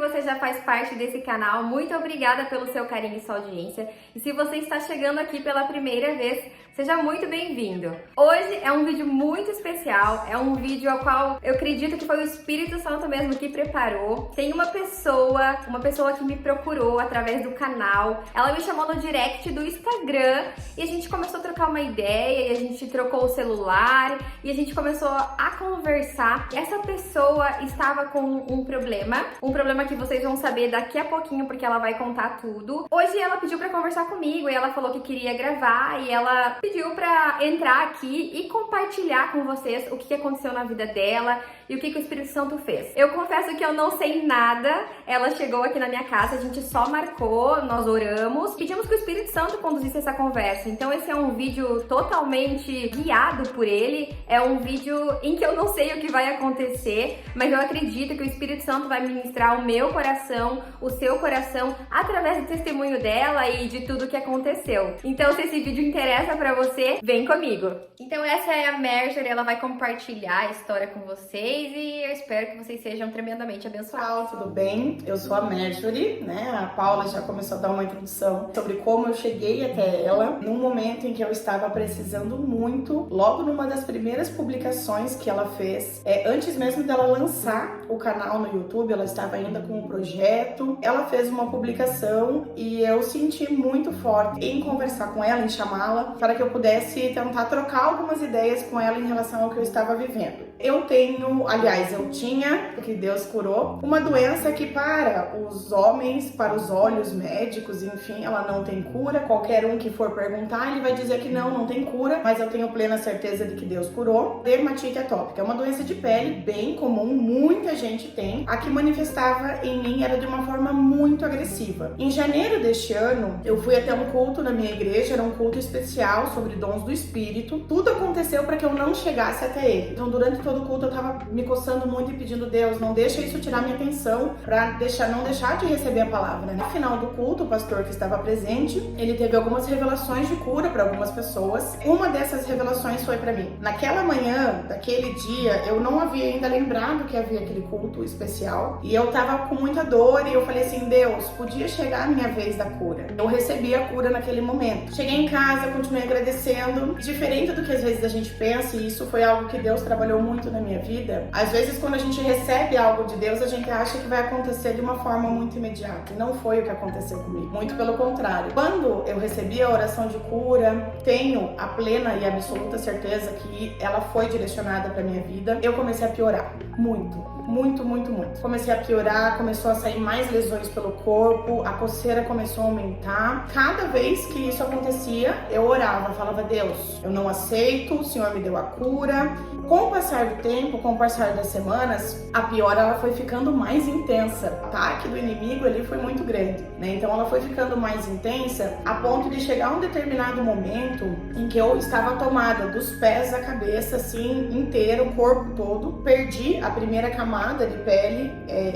você já faz parte desse canal, muito obrigada pelo seu carinho e sua audiência. E se você está chegando aqui pela primeira vez, seja muito bem-vindo. Hoje é um vídeo muito especial, é um vídeo ao qual eu acredito que foi o Espírito Santo mesmo que preparou. Tem uma pessoa que me procurou através do canal, ela me chamou no direct do Instagram e a gente começou a trocar uma ideia, e a gente trocou o celular e a gente começou a conversar. Essa pessoa estava com um problema que vocês vão saber daqui a pouquinho porque ela vai contar tudo. Hoje ela pediu pra conversar comigo e ela falou que queria gravar e ela pediu pra entrar aqui e compartilhar com vocês o que aconteceu na vida dela e o que o Espírito Santo fez. Eu confesso que eu não sei nada, ela chegou aqui na minha casa, a gente só marcou, nós oramos, pedimos que o Espírito Santo conduzisse essa conversa. Então esse é um vídeo totalmente guiado por ele, é um vídeo em que eu não sei o que vai acontecer, mas eu acredito que o Espírito Santo vai ministrar o meu coração, o seu coração, através do testemunho dela e de tudo que aconteceu. Então se esse vídeo interessa pra você, vem comigo. Então essa é a Marjorie, ela vai compartilhar a história com vocês e eu espero que vocês sejam tremendamente abençoados. Tudo bem? Eu sou a Marjorie, né? A Paula já começou a dar uma introdução sobre como eu cheguei até ela num momento em que eu estava precisando muito, logo numa das primeiras publicações que ela fez, antes mesmo dela lançar o canal no YouTube, ela estava ainda com um projeto, ela fez uma publicação e eu senti muito forte em conversar com ela, em chamá-la, para que eu pudesse tentar trocar algumas ideias com ela em relação ao que eu estava vivendo. Eu tinha, porque Deus curou, uma doença que para os homens, para os olhos médicos, enfim, ela não tem cura. Qualquer um que for perguntar, ele vai dizer que não tem cura, mas eu tenho plena certeza de que Deus curou. Dermatite atópica é uma doença de pele bem comum, muita gente tem. A que manifestava em mim era de uma forma muito agressiva. Em janeiro deste ano, eu fui até um culto na minha igreja, era um culto especial sobre dons do Espírito. Tudo aconteceu para que eu não chegasse até ele. Então, durante todo o culto, eu tava me coçando muito e pedindo: Deus, não deixa isso tirar minha atenção, pra não deixar de receber a palavra, né? No final do culto, o pastor que estava presente, ele teve algumas revelações de cura para algumas pessoas. Uma dessas revelações foi para mim. Naquela manhã, daquele dia, eu não havia ainda lembrado que havia aquele culto especial e eu tava com muita dor e eu falei assim: Deus, podia chegar a minha vez da cura. Eu recebi a cura naquele momento. Cheguei em casa, continuei agradecendo. Diferente do que às vezes a gente pensa, e isso foi algo que Deus trabalhou muito na minha vida, às vezes quando a gente recebe algo de Deus, a gente acha que vai acontecer de uma forma muito imediata. E não foi o que aconteceu comigo. Muito pelo contrário. Quando eu recebi a oração de cura, tenho a plena e absoluta certeza que ela foi direcionada para minha vida, eu comecei a piorar. Muito. Comecei a piorar, começou a sair mais lesões pelo corpo, a coceira começou a aumentar. Cada vez que isso acontecia, eu orava, falava: Deus, eu não aceito, o Senhor me deu a cura. Com o passar do tempo, com o passar das semanas, a piora ela foi ficando mais intensa. O ataque do inimigo ali foi muito grande, né? Então ela foi ficando mais intensa a ponto de chegar um determinado momento em que eu estava tomada dos pés à cabeça, assim, inteira, o corpo todo. Perdi a primeira camada de pele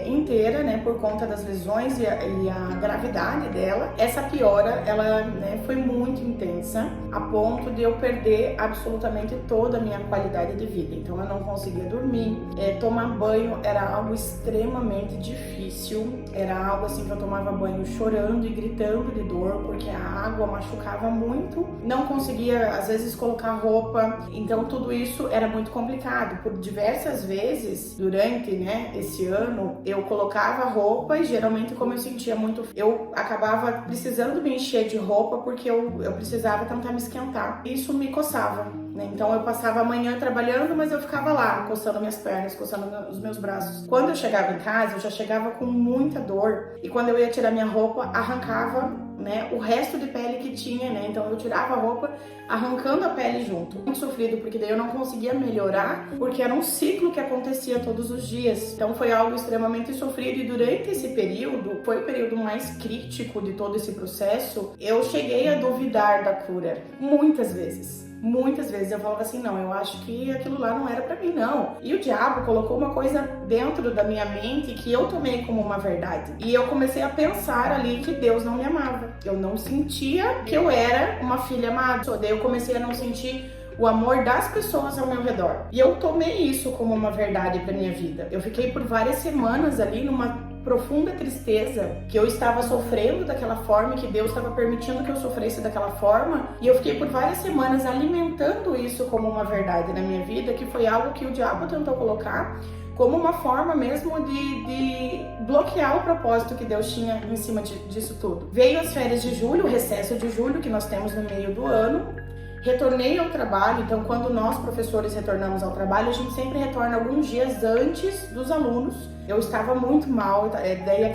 inteira, né? Por conta das lesões e a gravidade dela. Essa piora, ela, né, foi muito intensa a ponto de eu perder absolutamente toda a minha qualidade de vida. Então eu não conseguia dormir, tomar banho era algo extremamente difícil, era algo assim que eu tomava banho chorando e gritando de dor, porque a água machucava muito, não conseguia às vezes colocar roupa, então tudo isso era muito complicado. Por diversas vezes durante, né, esse ano, eu colocava roupa e geralmente, como eu sentia muito, eu acabava precisando me encher de roupa porque eu precisava tentar me esquentar. Isso me coçava, né? Então eu passava a manhã trabalhando, mas eu ficava lá, coçando minhas pernas, coçando os meus braços. Quando eu chegava em casa, eu já chegava com muita dor. E quando eu ia tirar minha roupa, arrancava, né, o resto de pele que tinha, né? Então eu tirava a roupa, arrancando a pele junto. Muito sofrido, porque daí eu não conseguia melhorar, porque era um ciclo que acontecia todos os dias. Então foi algo extremamente sofrido e durante esse período, foi o período mais crítico de todo esse processo, eu cheguei a duvidar da cura. Muitas vezes eu falava assim: não, eu acho que aquilo lá não era pra mim, não. E o diabo colocou uma coisa dentro da minha mente que eu tomei como uma verdade. E eu comecei a pensar ali que Deus não me amava. Eu não sentia que eu era uma filha amada. Daí eu comecei a não sentir o amor das pessoas ao meu redor. E eu tomei isso como uma verdade pra minha vida. Eu fiquei por várias semanas ali numa profunda tristeza que eu estava sofrendo daquela forma, que Deus estava permitindo que eu sofresse daquela forma, e eu fiquei por várias semanas alimentando isso como uma verdade na minha vida, que foi algo que o diabo tentou colocar como uma forma mesmo de bloquear o propósito que Deus tinha em cima disso tudo. Veio as férias de julho, o recesso de julho que nós temos no meio do ano. Retornei ao trabalho, então quando nós professores retornamos ao trabalho, a gente sempre retorna alguns dias antes dos alunos. Eu estava muito mal, daí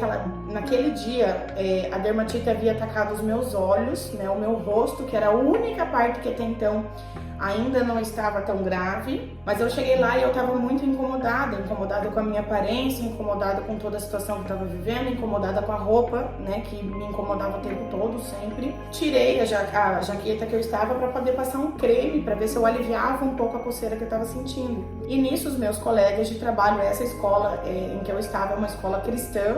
naquele dia a dermatite havia atacado os meus olhos, né, o meu rosto, que era a única parte que até então ainda não estava tão grave, mas eu cheguei lá e eu estava muito incomodada com a minha aparência, incomodada com toda a situação que eu estava vivendo, incomodada com a roupa, né, que me incomodava o tempo todo, sempre. Tirei a jaqueta que eu estava para poder passar um creme, para ver se eu aliviava um pouco a coceira que eu estava sentindo. E nisso os meus colegas de trabalho, essa escola em que eu estava é uma escola cristã,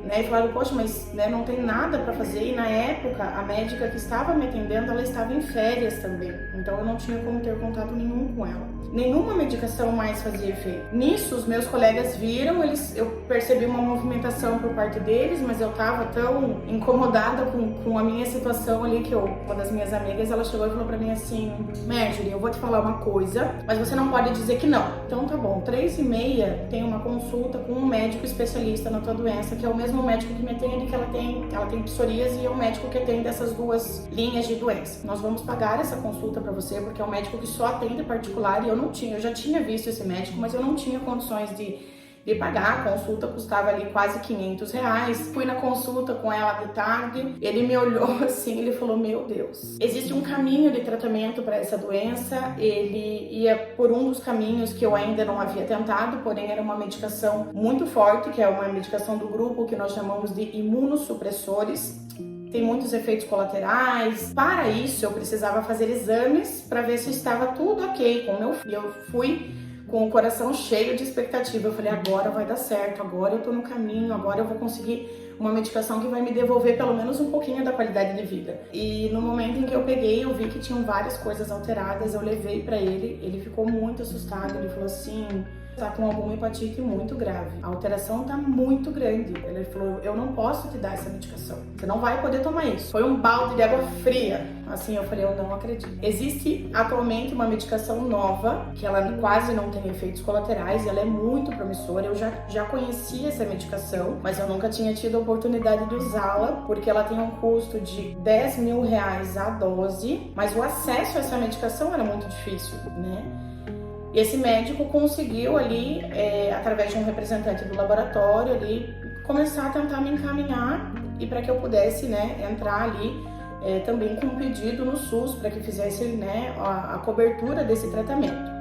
né, e falaram, poxa, mas né, não tem nada para fazer. E na época, a médica que estava me atendendo, ela estava em férias também. Então eu não tinha como ter contato nenhum com ela. Nenhuma medicação mais fazia efeito. Nisso, os meus colegas viram, eu percebi uma movimentação por parte deles, mas eu estava tão incomodada com a minha situação ali que uma das minhas amigas, ela chegou e falou pra mim assim, Marjorie, eu vou te falar uma coisa, mas você não pode dizer que não. Então tá bom, 3h30 tem uma consulta com um médico especialista na tua doença, que é o mesmo médico que me atende, que ela tem psoríase, e é o médico que atende essas duas linhas de doença. Nós vamos pagar essa consulta pra você, porque é um médico que só atende particular, e eu já tinha visto esse médico, mas eu não tinha condições de pagar. A consulta custava ali quase R$500. Fui na consulta com ela de tarde, ele me olhou assim, ele falou, meu Deus, existe um caminho de tratamento para essa doença. Ele ia por um dos caminhos que eu ainda não havia tentado, porém era uma medicação muito forte, que é uma medicação do grupo que nós chamamos de imunossupressores. Tem muitos efeitos colaterais. Para isso, eu precisava fazer exames para ver se estava tudo ok com o meu filho. Eu fui com o coração cheio de expectativa. Eu falei, agora vai dar certo, agora eu tô no caminho, agora eu vou conseguir uma medicação que vai me devolver pelo menos um pouquinho da qualidade de vida. E no momento em que eu peguei, eu vi que tinham várias coisas alteradas, eu levei para ele ficou muito assustado, ele falou assim, tá com alguma hepatite muito grave, a alteração tá muito grande. Ele falou, eu não posso te dar essa medicação, você não vai poder tomar isso. Foi um balde de água fria, assim, eu falei, eu não acredito. Existe atualmente uma medicação nova, que ela quase não tem efeitos colaterais, ela é muito promissora, eu já conhecia essa medicação, mas eu nunca tinha tido a oportunidade de usá-la, porque ela tem um custo de R$10.000 a dose, mas o acesso a essa medicação era muito difícil, né? E esse médico conseguiu ali, através de um representante do laboratório ali, começar a tentar me encaminhar e para que eu pudesse, né, entrar ali também com um pedido no SUS para que fizesse, né, a cobertura desse tratamento.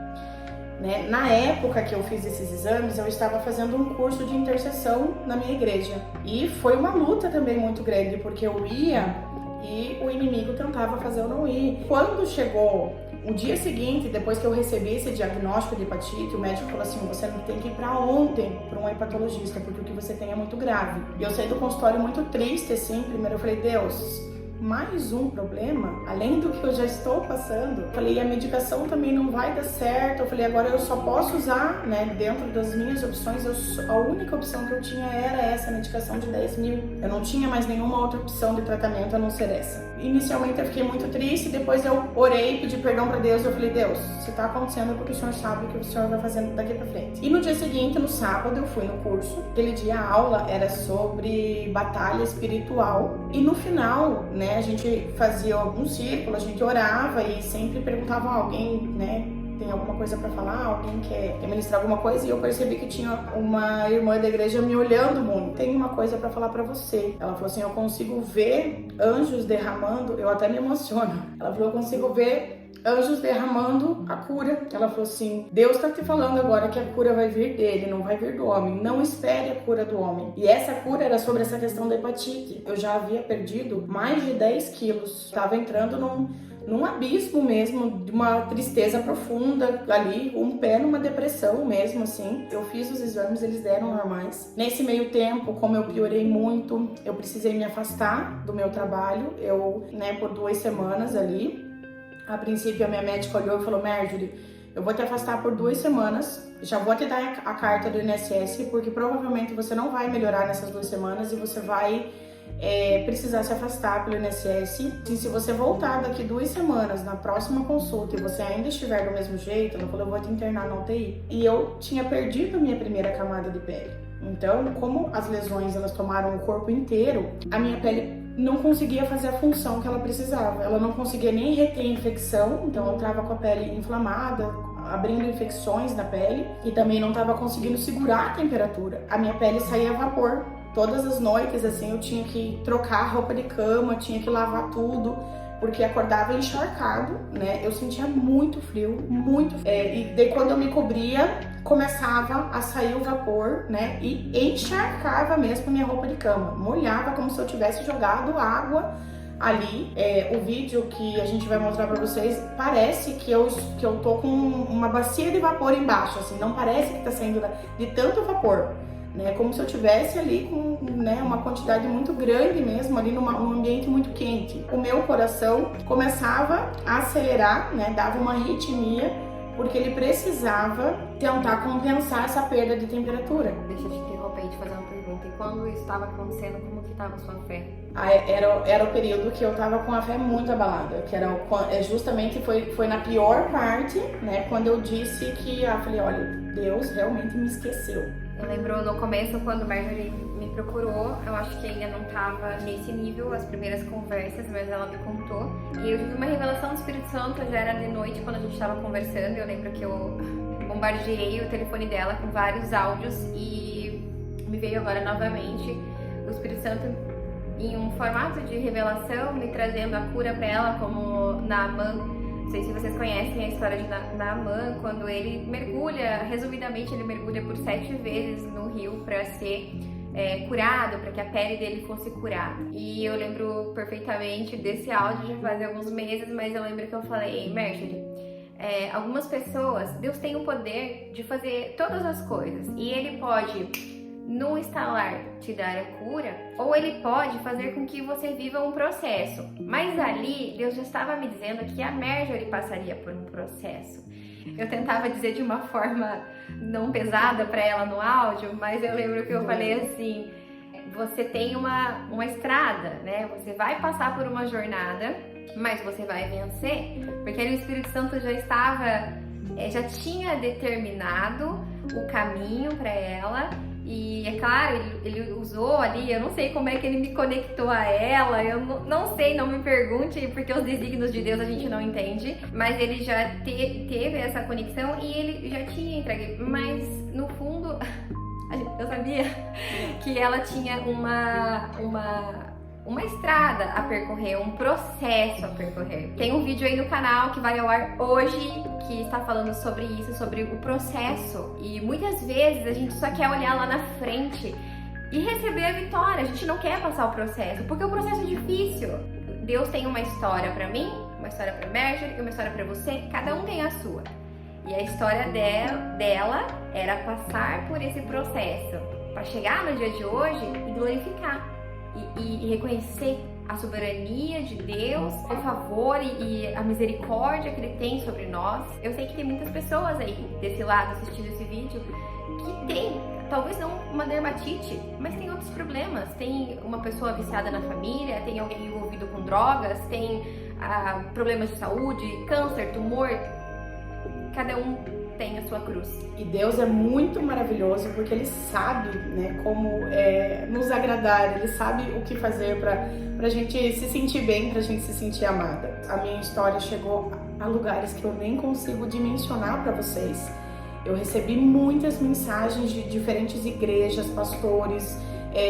Né? Na época que eu fiz esses exames, eu estava fazendo um curso de intercessão na minha igreja. E foi uma luta também muito grande, porque eu ia e o inimigo tentava fazer eu não ir. Quando chegou o dia seguinte, depois que eu recebi esse diagnóstico de hepatite, o médico falou assim, você tem que ir para ontem para um hepatologista, porque o que você tem é muito grave. E eu saí do consultório muito triste, assim. Primeiro eu falei, Deus, mais um problema, além do que eu já estou passando. Eu falei, a medicação também não vai dar certo. Eu falei, agora eu só posso usar, né, dentro das minhas opções, a única opção que eu tinha era essa medicação de 10.000. Eu não tinha mais nenhuma outra opção de tratamento a não ser essa. Inicialmente eu fiquei muito triste, depois eu orei, pedi perdão para Deus. Eu falei, Deus, se tá acontecendo é porque o Senhor sabe o que o Senhor vai fazendo daqui para frente. E no dia seguinte, no sábado, eu fui no curso. Aquele dia a aula era sobre batalha espiritual. E no final, né, a gente fazia algum círculo, a gente orava e sempre perguntava a alguém, né, tem alguma coisa para falar, alguém quer ministrar alguma coisa, e eu percebi que tinha uma irmã da igreja me olhando muito. Tem uma coisa para falar para você. Ela falou assim, eu consigo ver anjos derramando, eu até me emociono. Ela falou, eu consigo ver anjos derramando a cura. Ela falou assim, Deus tá te falando agora que a cura vai vir dele, não vai vir do homem. Não espere a cura do homem. E essa cura era sobre essa questão da hepatite. Eu já havia perdido mais de 10 quilos. Estava entrando num abismo mesmo, de uma tristeza profunda ali, um pé numa depressão mesmo, assim. Eu fiz os exames, eles deram normais. Nesse meio tempo, como eu piorei muito, eu precisei me afastar do meu trabalho. Eu, né, por 2 semanas ali. A princípio, a minha médica olhou e falou, Marjorie, eu vou te afastar por 2 semanas, já vou te dar a carta do INSS, porque provavelmente você não vai melhorar nessas 2 semanas e você vai precisar se afastar pelo INSS. E se você voltar daqui 2 semanas na próxima consulta e você ainda estiver do mesmo jeito, ela falou, eu vou te internar na UTI. E eu tinha perdido a minha primeira camada de pele. Então, como as lesões elas tomaram o corpo inteiro, a minha pele não conseguia fazer a função que ela precisava. Ela não conseguia nem reter infecção, então eu estava com a pele inflamada, abrindo infecções na pele, e também não estava conseguindo segurar a temperatura. A minha pele saía vapor. Todas as noites, assim, eu tinha que trocar a roupa de cama, tinha que lavar tudo, porque acordava encharcado, né? Eu sentia muito frio, muito frio. E daí quando eu me cobria, começava a sair o vapor, né? E encharcava mesmo a minha roupa de cama. Molhava como se eu tivesse jogado água ali. O vídeo que a gente vai mostrar pra vocês, parece que eu tô com uma bacia de vapor embaixo, assim. Não parece que tá saindo de tanto vapor, né? Como se eu tivesse ali com, né, uma quantidade muito grande mesmo, ali num ambiente muito quente. O meu coração começava a acelerar, né? Dava uma arritmia, porque ele precisava tentar compensar essa perda de temperatura. Deixa eu te interromper e te fazer uma pergunta. E quando isso estava acontecendo, como que estava a sua fé? Era o período que eu tava com a fé muito abalada, que era justamente foi na pior parte, né? Quando eu disse que, falei, olha, Deus realmente me esqueceu. Eu lembro no começo, quando Marjorie me procurou, eu acho que ainda não estava nesse nível, as primeiras conversas, mas ela me contou. E eu tive uma revelação do Espírito Santo, já era de noite quando a gente estava conversando. Eu lembro que eu bombardeei o telefone dela com vários áudios e me veio agora novamente o Espírito Santo em um formato de revelação, me trazendo a cura para ela, como Naamã. Não sei se vocês conhecem a história de Naamã, quando ele mergulha, resumidamente, ele mergulha por 7 vezes no rio para ser curado, para que a pele dele fosse curada. E eu lembro perfeitamente desse áudio, já faz alguns meses, mas eu lembro que eu falei, Marjorie, algumas pessoas, Deus tem o poder de fazer todas as coisas, e Ele pode, no instalar, te dar a cura, ou Ele pode fazer com que você viva um processo. Mas ali, Deus já estava me dizendo que a Marjorie passaria por um processo. Eu tentava dizer de uma forma não pesada para ela no áudio, mas eu lembro que eu falei assim, você tem uma estrada, né? Você vai passar por uma jornada, mas você vai vencer, porque ali o Espírito Santo já tinha determinado o caminho para ela. E é claro, ele usou ali, eu não sei como é que ele me conectou a ela, eu não sei, não me pergunte, porque os desígnios de Deus a gente não entende, mas ele já teve essa conexão e ele já tinha entregue, mas no fundo, eu sabia que ela tinha uma estrada a percorrer, um processo a percorrer. Tem um vídeo aí no canal que vai ao ar hoje que está falando sobre isso, sobre o processo. E muitas vezes a gente só quer olhar lá na frente e receber a vitória. A gente não quer passar o processo, porque o processo é difícil. Deus tem uma história para mim, uma história para Marjorie e uma história para você. Cada um tem a sua. E a história dela era passar por esse processo para chegar no dia de hoje e glorificar. E reconhecer a soberania de Deus, o favor e a misericórdia que Ele tem sobre nós. Eu sei que tem muitas pessoas aí desse lado assistindo esse vídeo que tem, talvez não uma dermatite, mas tem outros problemas. Tem uma pessoa viciada na família, tem alguém envolvido com drogas, tem problemas de saúde, câncer, tumor. Cada um tem a sua cruz. E Deus é muito maravilhoso porque Ele sabe, né, como nos agradar, Ele sabe o que fazer pra gente se sentir bem, pra gente se sentir amada. A minha história chegou a lugares que eu nem consigo dimensionar pra vocês. Eu recebi muitas mensagens de diferentes igrejas, pastores,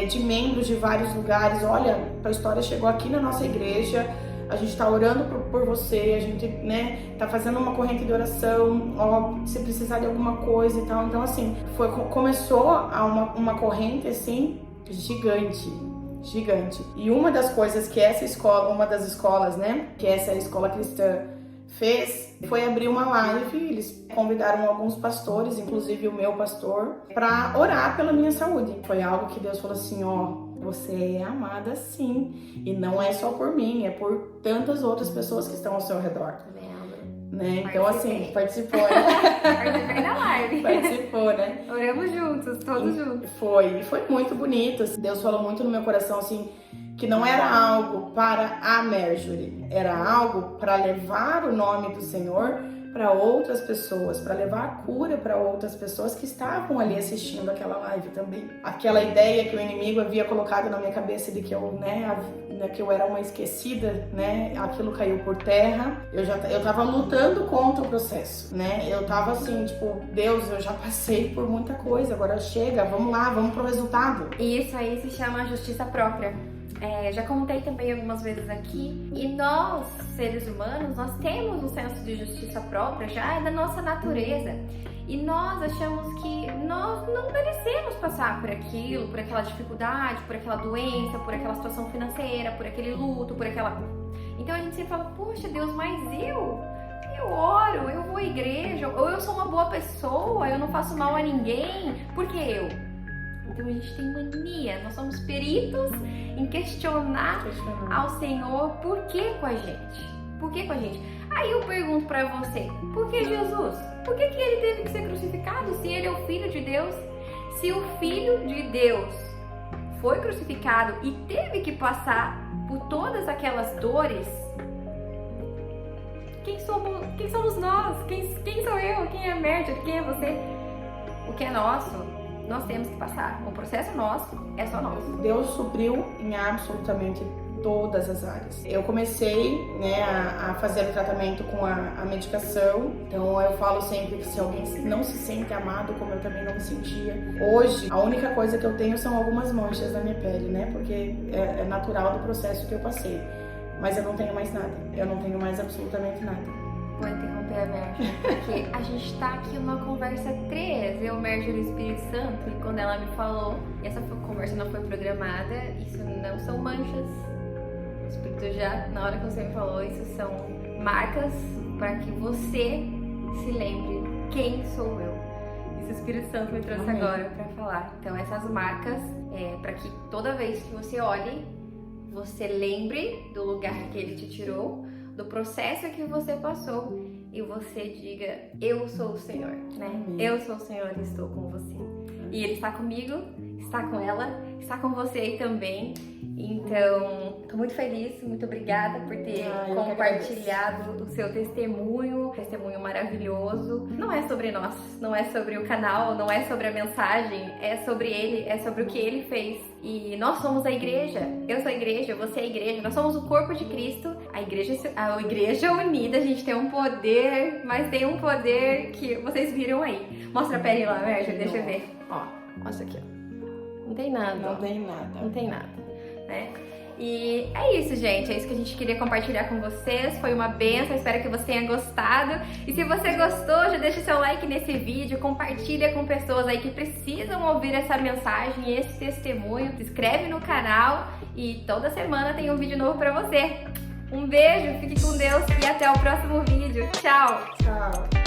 de membros de vários lugares. Olha, a história chegou aqui na nossa igreja, a gente tá orando por você, a gente, né, tá fazendo uma corrente de oração, ó, se precisar de alguma coisa e tal. Então, assim, começou uma corrente, assim, gigante. E uma das coisas que uma das escolas, né, que essa escola cristã fez, foi abrir uma live. Eles convidaram alguns pastores, inclusive o meu pastor, para orar pela minha saúde. Foi algo que Deus falou assim, ó, você é amada sim, e não é só por mim, é por tantas outras pessoas que estão ao seu redor. né? Então, assim, participou, né? Participei da live. Participou, né? Oramos juntos, todos juntos. Foi muito bonito. Deus falou muito no meu coração, assim, que não era algo para a Marjorie, era algo para levar o nome do Senhor para outras pessoas, para levar a cura para outras pessoas que estavam ali assistindo aquela live também. Aquela ideia que o inimigo havia colocado na minha cabeça de que eu, que eu era uma esquecida, né? Aquilo caiu por terra. Eu tava lutando contra o processo, né? Eu tava assim, tipo, Deus, eu já passei por muita coisa, agora chega, vamos lá, vamos pro resultado. E isso aí se chama justiça própria. Já contei também algumas vezes aqui, e nós, seres humanos, nós temos um senso de justiça própria, já é da nossa natureza. E nós achamos que nós não merecemos passar por aquilo, por aquela dificuldade, por aquela doença, por aquela situação financeira, por aquele luto, por aquela... Então a gente sempre fala, poxa Deus, mas eu oro, eu vou à igreja, ou eu sou uma boa pessoa, eu não faço mal a ninguém, por que eu? Então a gente tem mania, nós somos peritos em questionar ao Senhor por que com a gente? Por que com a gente? Aí eu pergunto pra você, por que Jesus? Por que ele teve que ser crucificado se ele é o Filho de Deus? Se o Filho de Deus foi crucificado e teve que passar por todas aquelas dores, quem somos nós? Quem sou eu? Quem é a Marjorie? Quem é você? O que é nosso, nós temos que passar. O processo nosso é só nosso. Deus supriu em absolutamente todas as áreas. Eu comecei, né, a fazer o tratamento com a medicação. Então eu falo sempre que se alguém não se sente amado, como eu também não me sentia. Hoje, a única coisa que eu tenho são algumas manchas na minha pele, né? Porque é natural do processo que eu passei. Mas eu não tenho mais nada. Eu não tenho mais absolutamente nada. Vou interromper a Marjorie, porque a gente tá aqui numa conversa 3, eu, Marjorie e o Espírito Santo, e quando ela me falou, e essa conversa não foi programada, isso não são manchas. O Espírito já, na hora que você me falou, isso são marcas para que você se lembre quem sou eu. Isso o Espírito Santo me trouxe agora para falar. Então essas marcas, para que toda vez que você olhe, você lembre do lugar que ele te tirou, do processo que você passou e você diga, eu sou o Senhor, né? Eu sou o Senhor e estou com você. E Ele está comigo, está com ela, está com você aí também. Então, estou muito feliz, muito obrigada por ter compartilhado o seu testemunho maravilhoso. Não é sobre nós, não é sobre o canal, não é sobre a mensagem, é sobre Ele, é sobre o que Ele fez. E nós somos a igreja, eu sou a igreja, você é a igreja, nós somos o corpo de Cristo. A igreja unida, a gente tem um poder, mas tem um poder que vocês viram aí. Mostra a pele lá, Marjorie, deixa eu ver. Ó, mostra aqui, ó. Não tem nada. Não tem nada. Não tem nada, né? E é isso, gente. É isso que a gente queria compartilhar com vocês. Foi uma bênção, espero que você tenha gostado. E se você gostou, já deixa seu like nesse vídeo, compartilha com pessoas aí que precisam ouvir essa mensagem, esse testemunho. Se inscreve no canal e toda semana tem um vídeo novo pra você. Um beijo, fique com Deus e até o próximo vídeo. Tchau! Tchau!